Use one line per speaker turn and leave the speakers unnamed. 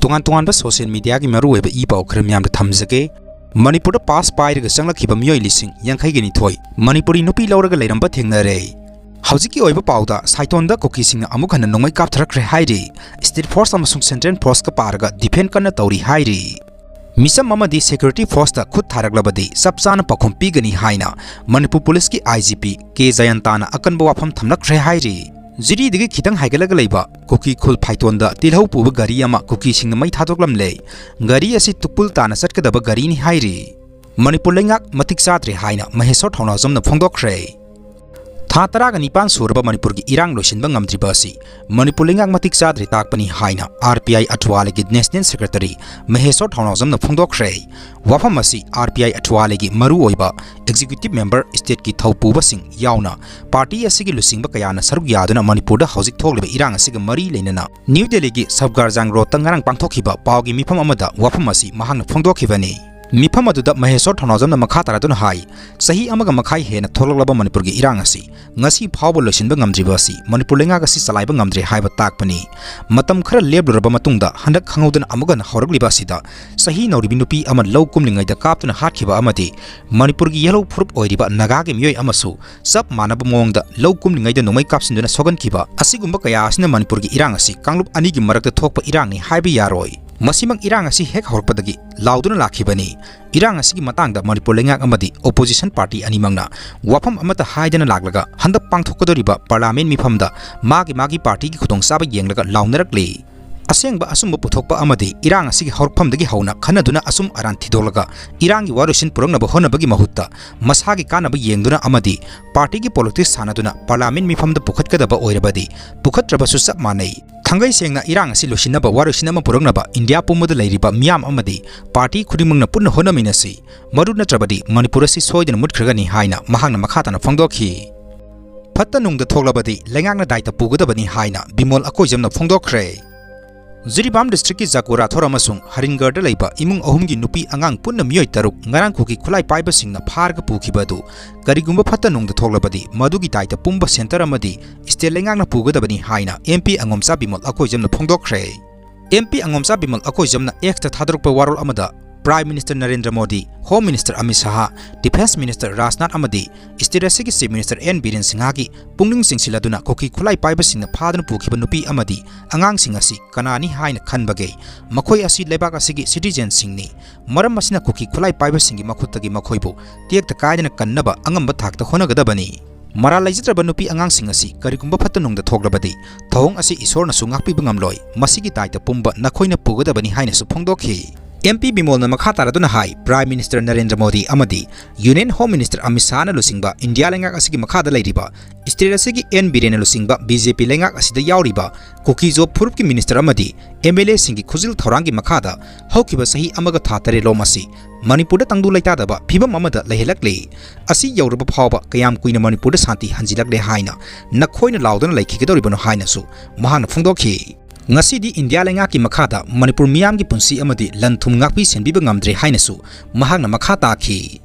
Tungan social media ki maru eba iba okram yam thamjage Manipur pass Pairaga Changlakpa miyoi lising yankai gini thoi Manipuri Nupi lauraga leiramba thengnare Haujiki oiba pauda saitonda kokising amuk hana nongmai kapthrakre hairi State Force amasung Central Force ka paraga defend kana tauri hairi Misam mamadi security force ta khud tharaglabadi sapchana pakhom pigani haina Manipur police ki IGP K Jayantana akanba wafam thamlakre hairi Ziri digi khitang haigalaga leiba koki khul phaitonda tilhau puba gari ama koki singna mai thathoklamle gari asi tukpul tana satkadaba gari ni hairi Manipur lengak matik satre haina mahesor thona jomna phongdokre Tha taraga nipan surba Manipur gi irang losinba ngamdriba asi Manipur lengak matik sadre takpani haina RPI Atwale gi National Secretary mahesor thona jomna phongdokre wafam asi RPI Atwale gi maru oiba Executive Member State ki thaupuba sing yauna party asigi lusingba kayana saruk yaduna Manipur da haujik thogleba irang asiga mari leinana New Delhi gi Sabgarjang road tangarang pangthokhiba pawgi mifam amada wafam asi mahangna phongdokhibani Mifam aduda mahesor thonajamna makha taraduna hai sahi amaga makhai hena thologlaba Manipur gi irang asi ngasi phawbo losinba ngamdriba asi Manipur lenga gasi salaiba ngamdre haiba takpani matam khara lebluraba matungda handak khangudana amuga na horogliba asida sahi nauribi nupi ama low kumlingai da kaptuna hakhiba amadi Manipur gi yellow fruit oiriba naga gi miyoi amasu sab manaba mongda low kumlingai da nomai kapsinduna sogan khiba asigumba kaya asina Manipur gi irang asi kanglup ani gi marakta thokpa irang ni haiba yaroi Masimang irang asi hek horpadagi lauduna lakhibani irang asi gi matangda Manipur lengak amadi opposition party animangna wafam amata haidana laglaga handak pangthokadoriba parliament mifamda magi party gi khudong saba yenglaga launnarakle asengba asumba puthokpa amadi irang asi gi horphamdagi hauna khanaduna asum aran thidolaga irang gi warusin purangnaba honabagi mahutta masagi kanaba yengduna amadi party gi politics sanaduna parliament mifamda pukhatkadaba oirabadi pukhatrabasu sab manai Thangai sengna irang asi losinaba warusinama purangnaba India pumada leiriba miyam amadi party khudimangna punna honaminasi maruna trabadi Manipur asi soidana mutkhirgani haina mahangna makhatana phongdokhi Phatta nungda thoglabadi lengakna daita pugadabani haina bimol akoijamna phongdokhre Ziribam district ki Zakura thoramasung Haringarda leiba imung ahumgi nupi angang punna miyoi taruk ngarang koki khulai paiba singna pharga pukhibadu karigumba phatta nungda thoglabadi madugi daita pumba center amadi state lengakna pugadabani haina MP angomsa bimol akoijamna phongdokhre MP angomsa bimol akoijamna extra thadrukpa warol amada Prime Minister Narendra Modi, Home Minister Amit Shah, Defense Minister Rajnath Amadi, State Executive Minister N. Biren Singhagi, Pungling Singh Siladuna Koki Khulai Paiba Singna Phadan Pukhiba Nupi Amadi, Angang Singh asi kanani haina khanbage, Makhoi asi lebak asigi citizen Singni, Maram asina Koki Khulai Paiba Singi makhutagi makhoibu, Tiekta kaidana kannaba angamba thakta honagadabani. Mara laijitraba nupi angang sing asi karigumba phatanungda thoglabadi thong asi isorna sungakpi bangamloi masigi taita pumba nakhoina pugadabani haina su phongdokhi MP Bimolna Makhataraduna Hai, Prime Minister Narendra Modi Amadi, Union Home Minister Amit Shah Lusingba, India Lengak Asigi Makhada Lairiba, State Asigi N. Biren Lusingba, BJP Lengak Asida Yauriba, Kukizo Purupki Minister Amadi, MLA Singi Kuzil Thorangi Makhada, Hokiba Sahi Amaga Tatare Lomasi, Manipur Tangdu Laitadaba, Piba Mamada Lehelakle, Asi Yauraba Pawba, Kayam Queen Manipur Santi Hanjilak Le Haina, Nakoina Laudan Lakikidoribano Hainasu, Mahana Fundoki. Ngasidi India lengaki makhata Manipur miyam gi punsi amadi lanthum ngakpi senbiba ngamdre hainasu mahakna makhata ki